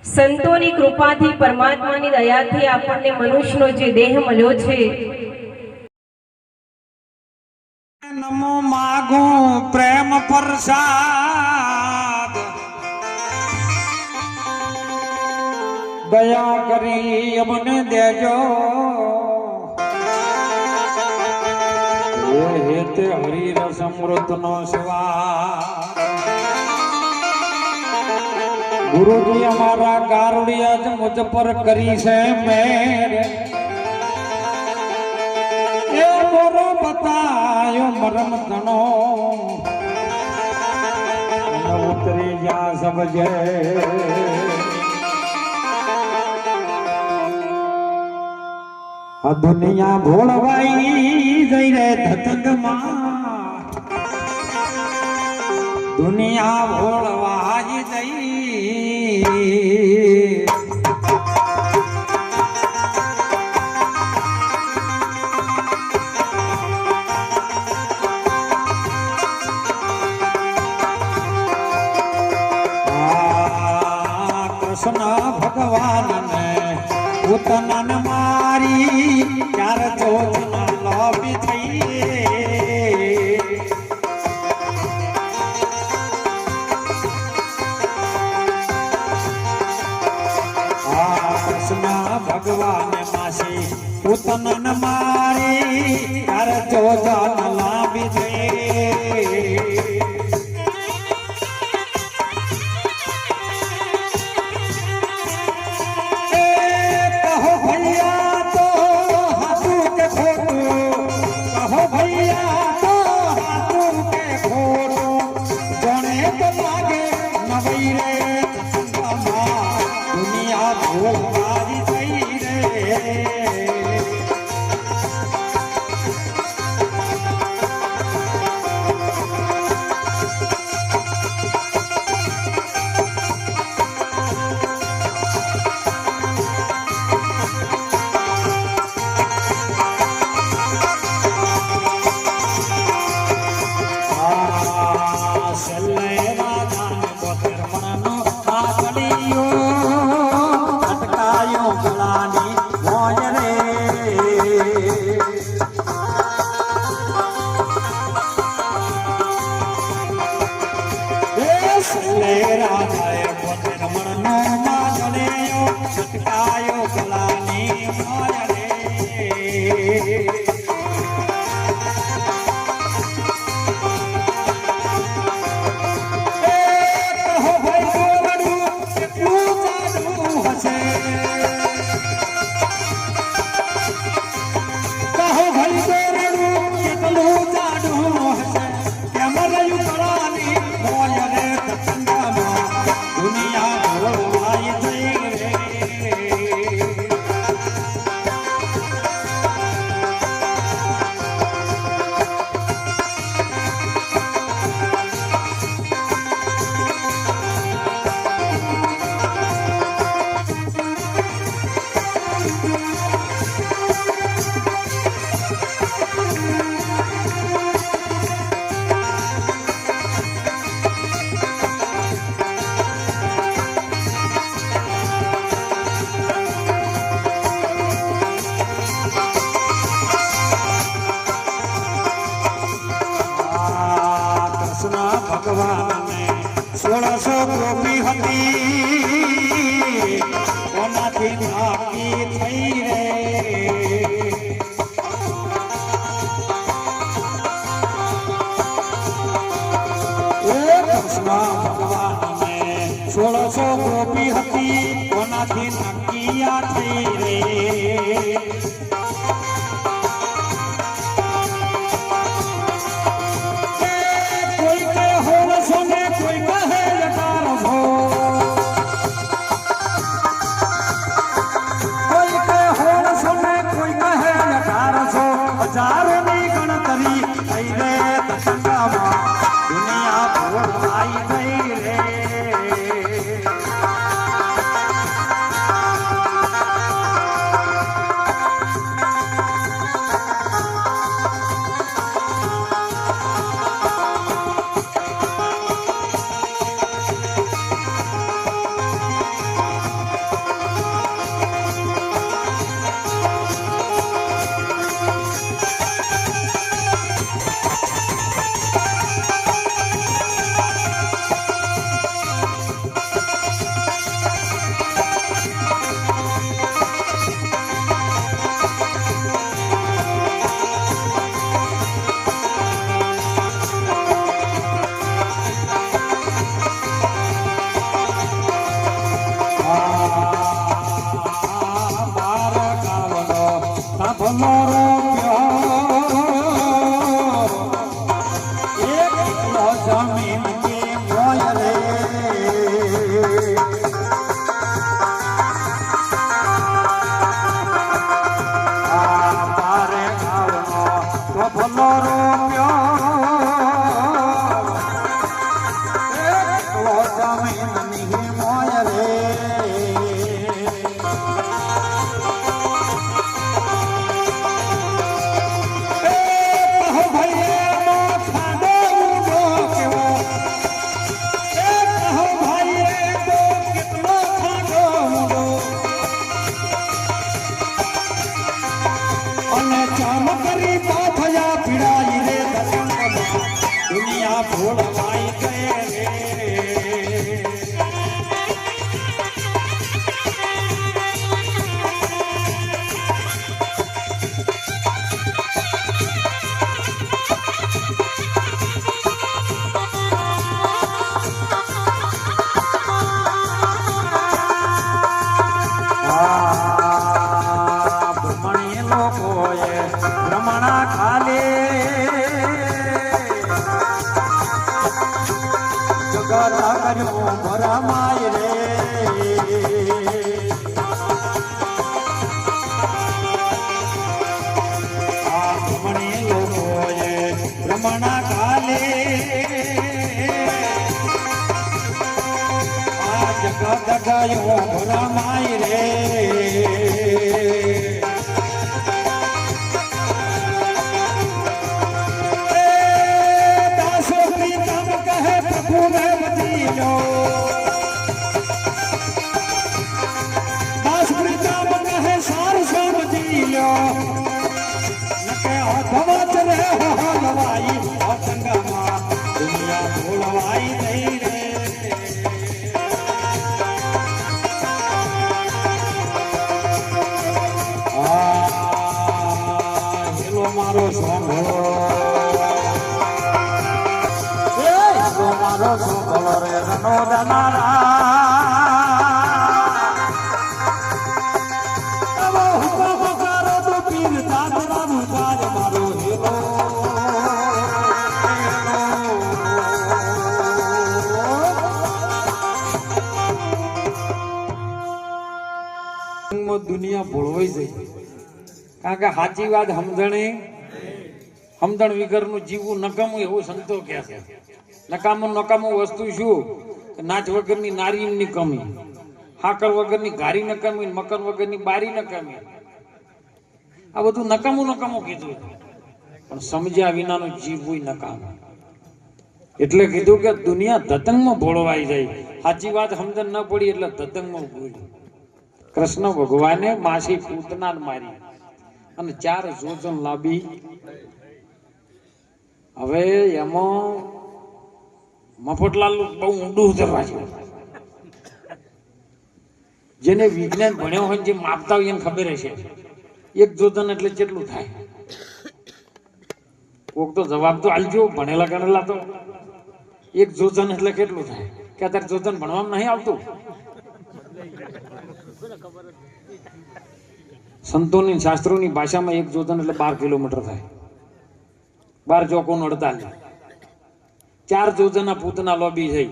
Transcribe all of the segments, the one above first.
સંતોની કૃપાથી પરમાત્માની દયાથી આપણને મનુષ્યનો જે દેહ મળ્યો છે, નમો માગું પ્રેમ પ્રસાદ, દયા કરી અમને દેજો, હે હેતે હરિરસ અમૃતનો સ્વાદ। ગુરુજી અમારા ગારુડિયા જ મુજ પર કરી છે મેર, એ મોરો બતાયો મરમ તણો, ઉતરી જા સમજે। આ દુનિયા ભોળવાઈ જઈ રે ધતંગમાં, દુનિયા ભોળવાઈ જઈ। કૃષ્ણ ભગવાન ને ઉતનન મારી ચાર ચોજના લોભી થઈ। કૃષ્ણ ભગવાન માસી ઉતનન મારી ચાર ચોજના લાભી થઈ। ભગવાને 1600 ગોપી હતી, ઓનાથી નાકી થઈ રે। કૃષ્ણ ભગવાને 1600 ગોપી હતી, ઓનાથી નાકિયા થઈ રે। હજારોની ગણતરી થઈ રે તસંગામાં, દુનિયા ભોળવાઈ થઈ રે। દગાયો ભરામાય રે દાસો પ્રીતમ કહે પ્રભુ ને બધી લો દાસ પ્રીતમ કહે સાર સમજી લો નકે અધવચ રે હલવાઈ અસંગમાં દુનિયા ભૂલવાઈ નહીં રે મારો સોંભળો મારો સોંભળો રે રનો દનારા હુકમ કરો તો પીર દાદરા નું તાર મારો હેલો દુનિયા ભૂલવાઈ જાય કારણ કે સાચી વાત સમજણ વગરનું જીવવું નકામું એવું સંતો કહે છે નકામું વસ્તુ શું નાચ વગરની નારીની કમી હાકર વગરની ઘારી નકામી મકર વગરની બારી નકામી આ બધું નકામું કીધું પણ સમજ્યા વિનાનું જીવવું નકામું એટલે કીધું કે દુનિયા ધતંગમાં ભોળવાઈ જાય સાચી વાત સમજણ ન પડી એટલે ધતંગમાં ભૂલ્યું કૃષ્ણ ભગવાને માસી પૂતના મારી અને 4 જોજન લાંબી હવે એમાં મફતલાલ બહુ ઊંડું ઉતરવા છે જેને વિજ્ઞાન ભણ્યો હોય જે માપતા હોય એને ખબર હશે 1 જોજન એટલે કેટલું થાય કોક તો જવાબ તો આલજો ભણેલા ગણેલા તો 1 જોજન એટલે કેટલું થાય કે અત્યારે જોજન ભણવામાં નહીં આવતું સંતોની શાસ્ત્રોની ભાષામાં 1 જોજન એટલે 12 કિલોમીટર થાય 12 ચોકો 48 4 જોજનના પૂતના લોબી થઈ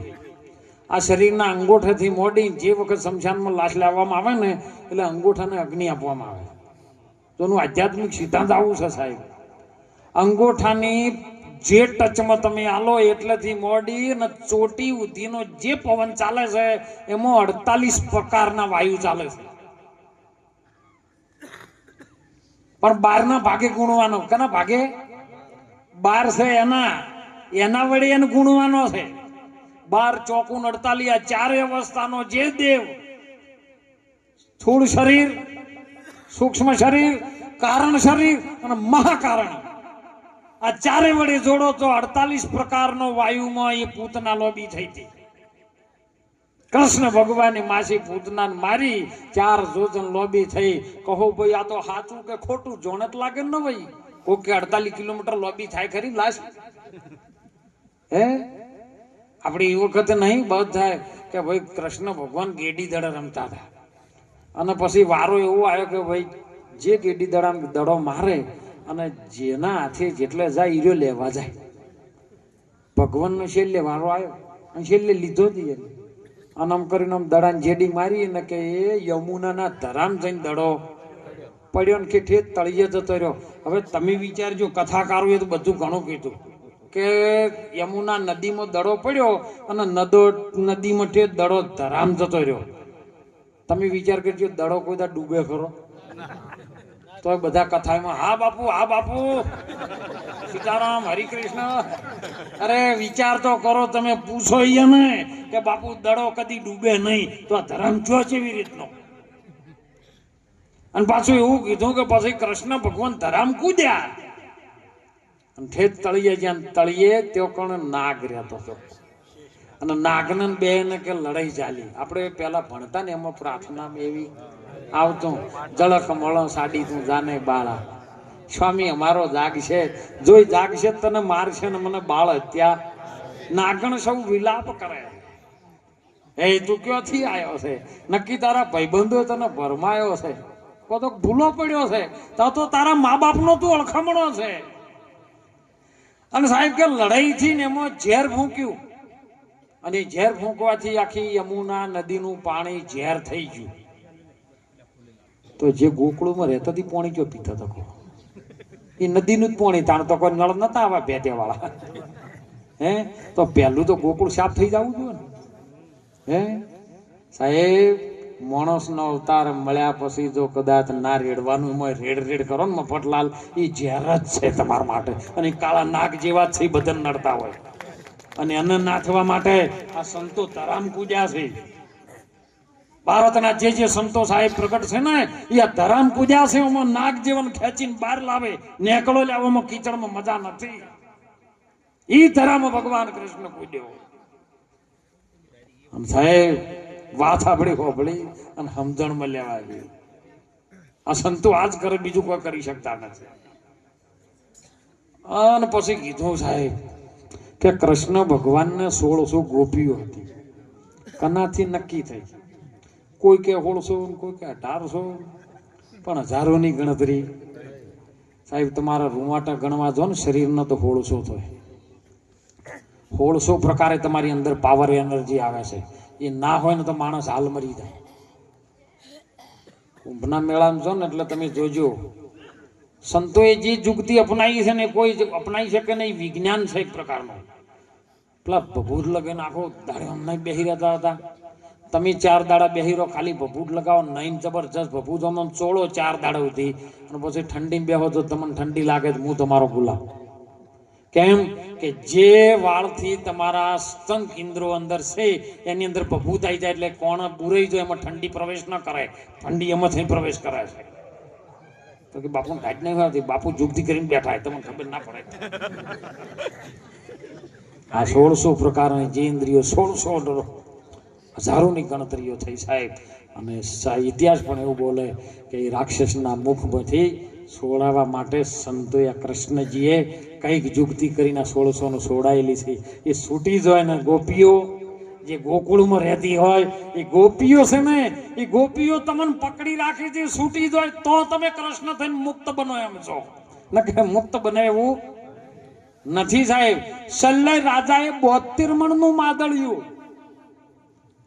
આ શરીરના અંગોઠાથી મોડી જે વખત શમશાનમાં લાશ લાવવામાં આવે ને એટલે અંગોઠાને અગ્નિ આપવામાં આવે તો એનું આધ્યાત્મિક સિદ્ધાંત આવું છે સાહેબ અંગોઠાની જે ટચમાં તમે આલો એટલેથી મોડી અને ચોટી ઉધીનો જે પવન ચાલે છે એમાં 48 પ્રકારના વાયુ ચાલે છે પણ 12 ના ભાગે ગુણવાનો કના ભાગે 12 છે એના વડે એને ગુણવાનો છે 12 ચોકું 48 આ 4 અવસ્થાનો જે દેવ સ્થૂળ શરીર સૂક્ષ્મ શરીર કારણ શરીર અને મહાકારણ આ 4 વડે જોડો તો 48 પ્રકારનો વાયુમાં એ પૂતના લોબી થઈ હતી કૃષ્ણ ભગવાનની માસી પૂતના મારી 4 જોજન લોબી થઈ કહો ભાઈ આ તો સાચું કે ખોટું જોણત લાગે ને ભાઈ કોઈ કે 48 કિલોમીટર લોબી થાય ખરી લાશ હે આપણે એ વખતે નહીં બધ થાય કે ભાઈ કૃષ્ણ ભગવાન ગેડી દડા રમતા હતા અને પછી વારો એવો આવ્યો કે ભાઈ જે ગેડી દડો મારે અને જેના હાથે જેટલે જાય ઈરો લેવા જાય ભગવાનનો છેલ્લે વારો આવ્યો અને છેલ્લે લીધો જ અને આમ કરીને આમ દડાને જેડી મારી ને કે એ યમુનાના ધરામ જઈને દડો પડ્યો ને કે ઠેઠ તળિયે જતો રહ્યો હવે તમે વિચારજો કથાકારોએ તો બધું ઘણું કીધું કે યમુના નદીમાં દડો પડ્યો અને નદીમાં ઠેઠ દડો ધરામ જતો રહ્યો તમે વિચાર કરજો દડો કોઈ દા ડૂબે ખરો તો બધા કથામાં હા બાપુ સીતારામ હરિકૃષ્ણ અરે વિચાર તો કરો તમે પૂછો ને કે બાપુ દડો કદી ડૂબે નહીં તો આ ધર્મ જો કેવી રીતનો અને પાછું એવું કીધું કે પછી કૃષ્ણ ભગવાન ધરામ કૂદ્યા અને ઠેઠ તળિયે જ્યાં તળિયે તેઓ કોણ નાગ રહેતો હતો અને નાગને બે ને કે લડાઈ ચાલી આપણે પેલા ભણતા ને એમાં પ્રાર્થના એવી આવતું જળક મળ સાડી તું જાને બાળા સ્વામી અમારો જાગ છે જોઈ જાગ છે તને મારશે ને મને બાળ હત્યા નાગણ સૌ વિલાપ કરે એ તું ક્યાંથી આવ્યો છે નક્કી તારા ભાઈબંધો તને ભરમાયો છે તો ભૂલો પડ્યો છે તો તારા મા બાપનો તું અળખામણો છે અને સાહેબ કે લડાઈ થી ને એમાં ઝેર ફૂંક્યું અને ઝેર ફૂંકવાથી આખી યમુના નદીનું પાણી ઝેર થઈ ગયું તો જે ગોકળુમાં રહેતા હતી પાણી ક્યાં પીતા હતા એ નદીનું જ પાણી તાણ તો કોઈ નળ નતા આવા ભેટે વાળા હે તો પહેલું તો ગોકુળ સાફ થઈ જવું જોઈએ ને હે સાહેબ માણસનો અવતાર મળ્યા પછી જો કદાચ ના રેડવાનું એમાં રેડ કરો ને મફતલાલ, એ ઝેર જ છે તમારા માટે. અને કાળા નાગ જેવા જ છે, બદન નડતા હોય. અને એને નાથવા માટે આ સંતો ધરામ પૂજ્યા છે. ભારતના જે સંતો સાહેબ પ્રગટ છે ને, એ આ ધરામ પૂજ્યા છે. એમાં નાગ જીવન ખેંચીને બહાર લાવે, નેકળો લાવવામાં કીચડમાં મજા નથી. ઈ ધરામ ભગવાન કૃષ્ણ પૂજ્યો. અને સાહેબ વાત આપણી હોભળી અને સમજણમાં લેવા આવી. આ સંતો આજ કરે, બીજું કોઈ કરી શકતા નથી. અને પછી કીધું સાહેબ કે કૃષ્ણ ભગવાનને 1600 ગોપીઓ હતી. કનાથી નક્કી થઈ, કોઈ કે 1600, કોઈ કે 1800, પણ હજારોની ગણતરી. સાહેબ તમારા રૂવાટા ગણવા જો ને શરીરનો તો 1600 થાય. 1600 પ્રકારે તમારી અંદર પાવર એનર્જી આવે છે. એ ના હોય ને તો માણસ હાલ મરી જાય. કુંભના મેળામાં છો ને એટલે તમે જોજો, સંતોએ જે યુક્તિ અપનાવી છે ને કોઈ અપનાવી શકે નહીં. વિજ્ઞાન છે એક પ્રકારનું. પેલા ભભૂત લગાવીને આખો દાડો નહીં બેસી રહેતા હતા. તમે 4 દાડા બેસી રહો, ખાલી ભભૂત લગાવો, નહીં જબરજસ્ત ભભૂત આમ ચોળો 4 દાડા સુધી, અને પછી ઠંડી બેહો તો તમને ઠંડી લાગે તો હું તમારો ગુલામ. કેમ કે જે વાળથી તમારા સ્તન કેન્દ્રો અંદર છે એની અંદર ભભૂત આવી જાય એટલે કોણ બુરાઈ જાય, એમાં ઠંડી પ્રવેશ ન કરે, ઠંડી એમાંથી પ્રવેશ કરે છે. તો કે બાપુ કાઢ નહીં હોય, બાપુ જુગતી કરીને બેઠા હોય, તમને ખબર ના પડે. આ 1600 પ્રકારની જે ઇન્દ્રિયો, 1600 હજારોની ગણતરીઓ થઈ સાહેબ. અને ઇતિહાસ પણ એવું બોલે કે એ રાક્ષસના મુખમાંથી છોડાવવા માટે સંતોએ કૃષ્ણજીએ કઈક યુક્તિ કરીને 1600 છોડાયેલી છે. એ છૂટી જાય ને ગોપીઓ જે ગોકુળમાં રહેતી હોય, એ ગોપીઓ છે ને, એ ગોપીઓ તમને પકડી રાખી છે. છૂટી જાય તો તમે કૃષ્ણ થઈને મુક્ત બનો એમ છો, ન કે મુક્ત બને એવું નથી સાહેબ. શલ્ય રાજાએ 72 મણનું માદળિયું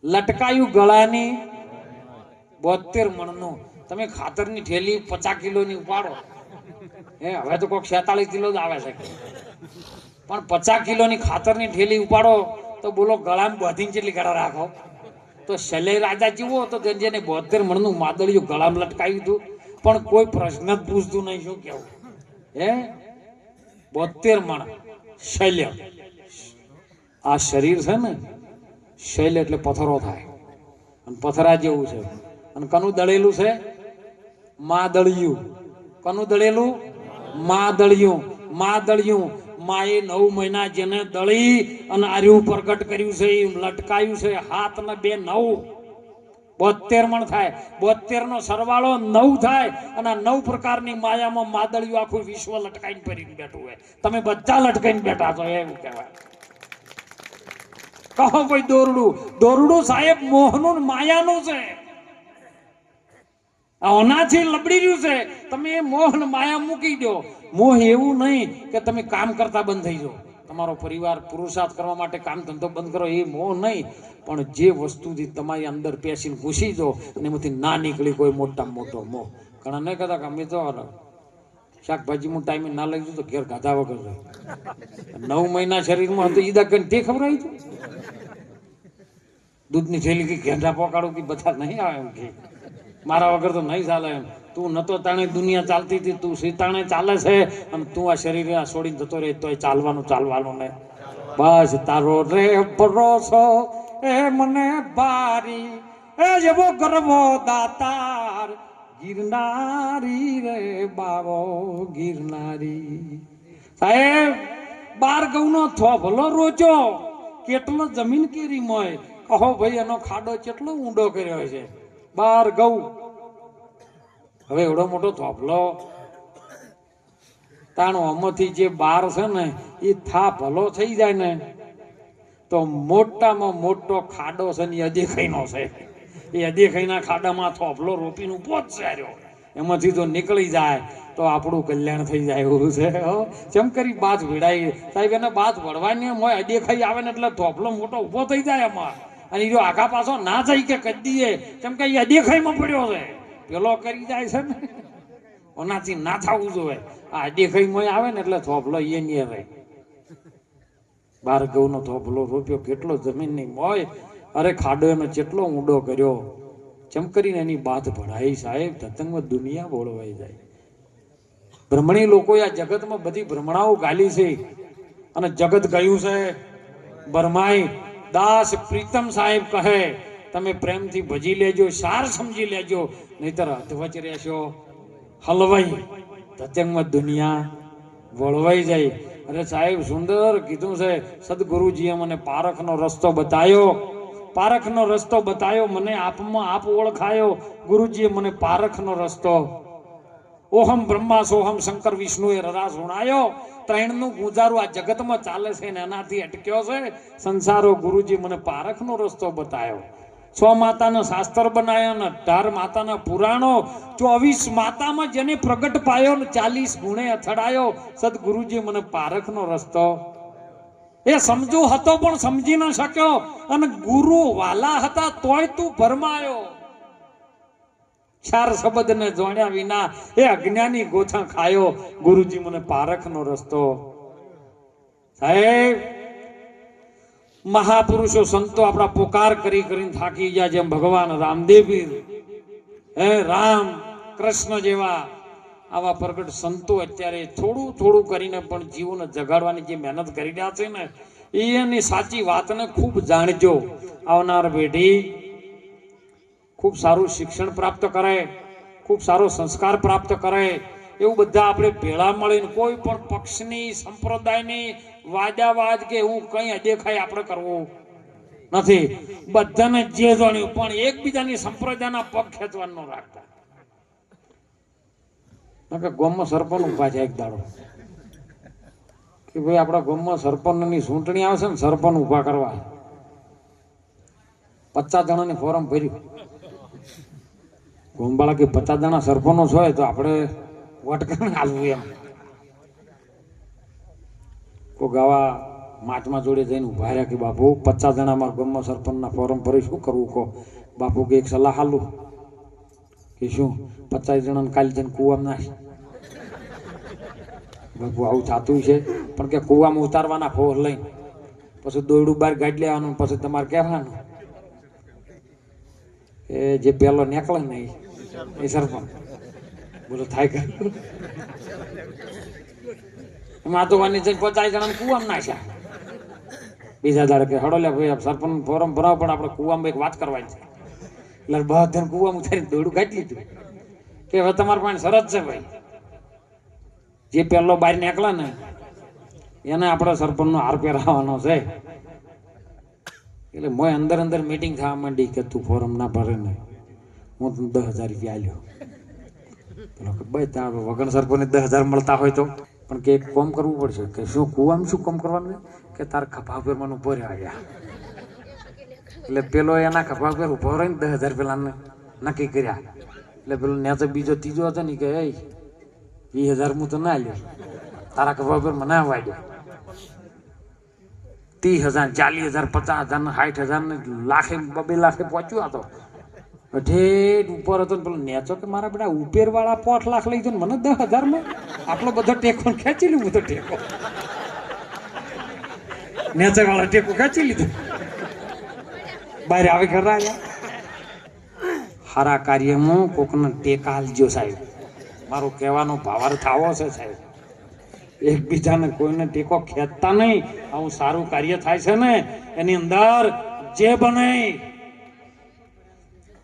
લટકાયું ગળાની, 72 મણનું. તમે ખાતરની થેલી 50 કિલોની ઉપાડો, હવે તો કોઈક 46 કિલો જ આવે છે, પણ 50 કિલોની ખાતરની થેલી ઉપાડો તો બોલો ગળામાં બાંધીને કેટલી ગળા રાખો. તો શલ્ય રાજા જેવો હતો જેને 72 મણનું માદળિયું ગળામાં લટકાયું હતું, પણ કોઈ પ્રશ્ન જ પૂછતું નહીં. શું કેવું? 72 મણ શૈલ્ય. આ શરીર છે ને, શૈલ્ય એટલે પથ્થરો થાય, અને પથરા જેવું છે. અને કનું દળેલું છે? માદળિયું. કનું દળેલું? માદળિયું. માદળિયું માએ 9 મહિના જેને દળી અને આર્યું પ્રગટ કર્યું છે, લટકાયું છે. હાથ ને 2 9, 72 મણ થાય. 72 નો સરવાળો 9 થાય. અને 9 પ્રકારની માયામાં માદળિયું આખું વિશ્વ લટકાઈને ફરીને બેઠું હોય. તમે બધા લટકાઈને બેઠા છો, એવું કહેવાય. કહો ભાઈ દોરડું. દોરડું સાહેબ મોહનું માયાનું છે, ઓનાથી લબડી રહ્યું છે. તમે એ મોહ ને માયા મૂકી દો. મોહ એવું નહીં કે તમે કામ કરતા બંધ થઈ જાઓ, તમારો પરિવાર પુરુષાર્થ કરવા માટે કામ ધંધો બંધ કરો, એ મોહ નહીં. પણ જે વસ્તુથી તમારી અંદર પેસીને ઘૂસી જાઓ અને એમાંથી ના નીકળી કોઈ મોટામાં મોટો મોહ. ઘણા નહીં કહેતા કે અમે તો શાકભાજી હું ટાઈમે ના લઈ જઉં તો ઘેર ગાધા વગર રહે. 9 મહિના શરીરમાં હતું, ઈદા કરીને તે ખબર આવી હતું. દૂધની થેલી કે ઘેંડા પોકાડું કે બધા નહીં આવે એમ કે મારા વગર તો નહીં ચાલે એમ. તું નતો તાણે દુનિયા ચાલતી હતી, તું સીતાણે ચાલે છે, અને તું આ શરીર છોડીને જતો રહે તોય ચાલવાનું ને. બસ તારો રે ભરોસો એ મને ભારી, એ જેવો ગરવો દાતાર, ગિરનારી રે બાવો ગિરનારી. સાહેબ 12 ઘઉંનો થોભલો રોચો કેટલો જમીન કેરી મોય. કહો ભાઈ એનો ખાડો કેટલો ઊંડો કર્યો છે, 12 ઘઉં. હવે એવડો મોટો થોભલો તાણો આમાંથી જે 12 છે ને એ થા ભલો થઈ જાય ને તો મોટામાં મોટો ખાડો છે ને એ અદેખાઈનો છે. એ અદેખાઈના ખાડામાં થોભલો રોપીને ઉભો જ છે, એમાંથી જો નીકળી જાય તો આપણું કલ્યાણ થઈ જાય એવું છે. જેમ કરી બાજ ભીડાઈ સાહેબ, એને બાજ વળવાની એમ હોય, અદેખાઈ આવે ને એટલે થોભલો મોટો ઉભો થઈ જાય એમાં. અને જો આગા પાછો ના જાય કે કદીએ, કેમ કે એ અદેખાઈમાં પડ્યો છે, પેલો કરી જાય છે ને. ઓનાથી ના થવું જોઈએ. આ અદેખાઈમાં આવે ને એટલે થોભલો એ નહીં રહે. 12 ઘઉંનો થોભલો રોપ્યો, કેટલો જમીનની મોય. અરે ખાડો એનો કેટલો ઊંડો કર્યો, ચમ કરીને એની બાત ભણાઈ સાહેબ, તતંગમાં દુનિયા બોળવાઈ જાય. ભ્રમણી લોકોએ આ જગતમાં બધી ભ્રમણાઓ ગાલી છે અને જગત ગયું છે ભરમાઈ. દાસ પ્રીતમ સાહેબ કહે તમે પ્રેમથી ભજી લેજો, સાર સમજી લેજો, નહીતર અધવચ રહેશો હલવાઈ, તતંગમાં દુનિયા વળવાઈ જાય. અરે સાહેબ સુંદર કીધું છે, સદગુરુજીએ મને પારખનો રસ્તો બતાવ્યો, પારખનો રસ્તો બતાવ્યો, મને આપમાં આપ ઓળખાયો. ગુરુજીએ મને પારખનો રસ્તો, ઓહમ બ્રહ્મા સોહમ શંકર વિષ્ણુએ રરા સુણાયો. ત્રણનું ગુજારું આ જગતમાં ચાલે છે ને એનાથી અટક્યો છે સંસારો. ગુરુજી મને પારખનો રસ્તો બતાવ્યો. 6 માતાના શાસ્ત્ર બનાવ્યા ને 18 માતાના પુરાણો, 24 માતામાં જેને પ્રગટ પાયો ને 40 ગુણે અથડાયો. સદગુરુજી મને પારખનો રસ્તો, એ સમજુ હતો પણ સમજી ન શક્યો, અને ગુરુ વાલા હતા તોય તું ભરમાયો. 4 શબ્દને જોણ્યા વિના એ અજ્ઞાની ગોથા ખાયો. ગુરુજી મને પારખનો રસ્તો. સાહેબ મહાપુરુષો સંતો આપણા પોકાર કરી કરીને થાકી ગયા, જેમ ભગવાન રામદેવ હે રામ કૃષ્ણ જેવા આવા પ્રગટ સંતો અત્યારે થોડું થોડું કરીને પણ જીવોને જગાડવાની જે મહેનત કરી રહ્યા છે ને, એની સાચી વાતને ખૂબ જાણજો. આવનાર પેઢી ખૂબ સારું શિક્ષણ પ્રાપ્ત કરે, ખૂબ સારો સંસ્કાર પ્રાપ્ત કરે, એવું બધા આપણે ભેળા મળીને કોઈ પણ પક્ષની સંપ્રદાયની વાદાવાદ કે હું કઈ અદેખાઈ આપણે કરવું નથી. બધાને જે જાણ્યું પણ એકબીજાની સંપ્રદાયના પગ ખેંચવાનું રાખતા. ગામમાં સરપંચ ઉભા છે એક દાડો કે ભાઈ આપણા ગામમાં સરપંચની ચૂંટણી આવશે ને, સરપંચ ઉભા કરવા 50 જણાની ફોરમ ભર્યું. ગોમબાળા કે 50 જણા સરપંચો હોય તો આપણે વોટ કરીને હાલવું એમ. કોઈ ગાવા માટમાં જોડે જઈને ઉભા રહ્યા કે બાપુ 50 જણા મારા ગામમાં સરપંચના ફોરમ ભરી શું કરવું કહો. બાપુ કે એક સલાહ હાલું કે શું 50 જણાને કાલે જઈને કૂવામાં નાખ. બાપુ આવું થતું છે પણ કે કૂવામાં ઉતારવાના ફોર લઈને પછી દોયડું બહાર ગાડી લેવાનું, પછી તમારે કહેવાનું કે જે પેલો નીકળે ને એ સરપંચ. બોલો થાય કે એમાં તો વાની જઈને 50 જણાને કૂવામાં નાખ્યા. બીજા દાડે કે હડો લે ભાઈ સરપંચ ફોરમ ભરાવ પણ આપણે કૂવામાં એક વાત કરવાની છે. એટલે બધાને કૂવામાં ઉતારીને દોયડું ગાડી લીધું કે હવે તમારા પાસે શરત છે ભાઈ, જે પહેલો બહાર નીકળે ને એને આપણે સરપંચનો હાર પહેરાવાનો છે. એટલે મોય અંદર અંદર મીટિંગ થવા માંડી કે તું ફોરમ ના ભરે ને હું તને 10,000 રૂપિયા આલ્યો. પેલો કે ભાઈ ત્યાં વગર સરપંચને 10,000 મળતા હોય તો પણ કે એક કામ કરવું પડશે. કે શું કૂવામાં શું કામ કરવાનું? કે તાર ખભા ઉપર મને ઉભો રહ્યા. એટલે પેલો એના ખભા ઉપર ઉભો રહીને 10,000 પેલાને નક્કી કર્યા. એટલે પેલો ને તો બીજો ત્રીજો હતો ને કે 20,000 હું તો ના લ્યો, તારા ખભા ઉપર મને વાગ્યો. 30,000 40,000 50,000 ને 60,000 ને લાખે 2 લાખે પહોંચ્યું. હતો ઠેઠ ઉપર હતો ને પેલો નેચો કે મારા બેટા ઉપેર વાળા 5 લાખ લઈ જાય મને 10,000 માં આટલો બધો ટેકો ખેંચી લીધું. બધો ટેકો નેચે વાળા ટેકો ખેંચી લીધું. બહાર આવે ખરા હારા કાર્યમાં કોકને ટેકા હાલજો સાહેબ. મારો કહેવાનો ભાવાર્થ આવો છે સાહેબ. એકબીજાને કોઈને ટેકો ખેંચતા નહીં. આવું સારું કાર્ય થાય છે ને એની અંદર જે બને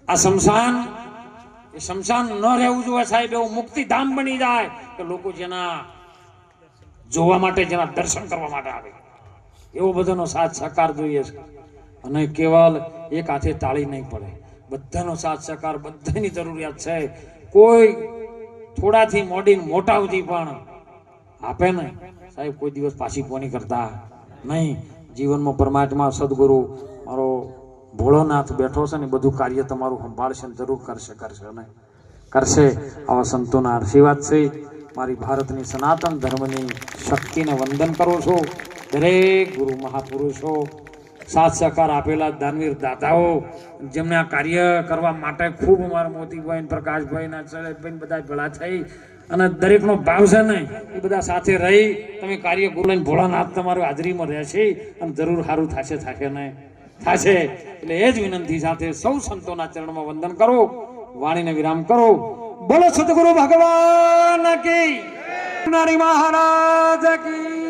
આ શમશાન ન રહેવું જોઈએ સાહેબ. એવું મુક્તિધામ બની જાય કે લોકો જેના જોવા માટે, જેના દર્શન કરવા માટે આવે, એવો બધાનો સાથ સહકાર જોઈએ છે. અને કેવલ એક હાથે તાળી નહીં પડે, બધાનો સાથ સહકાર બધાની જરૂરિયાત છે. કોઈ થોડાથી મોડીને મોટા સુધી પણ આપે ને સાહેબ, કોઈ દિવસ પાછી પોની કરતા નહીં. જીવનમાં પરમાત્મા સદગુરુ મારો ભોળોનાથ બેઠો છે ને બધું કાર્ય તમારું સંભાળશે ને જરૂર કરશે ને કરશે. આવા સંતોના આશીર્વાદ છે. મારી ભારતની સનાતન ધર્મની શક્તિને વંદન કરું છું. દરેક ગુરુ મહાપુરુષો, સાથ સહકાર આપેલા દાનવીર દાદાઓ, જેમને આ કાર્ય કરવા માટે ખૂબ અમારા મોતીભાઈ, પ્રકાશભાઈ, શૈલેષભાઈ બધા ભેળા થઈ અને દરેકનો ભાવ છે ને એ બધા સાથે રહી તમે કાર્ય ગુરુ લઈને ભોળાનાથ તમારું હાજરીમાં રહેશે અને જરૂર સારું થશે ને. થશે. એટલે એ જ વિનંતી સાથે સૌ સંતોના ચરણમાં વંદન કરો, વાણીને વિરામ કરો. બોલો સદગુરુ ભગવાન કી, નારી મહારાજ કી.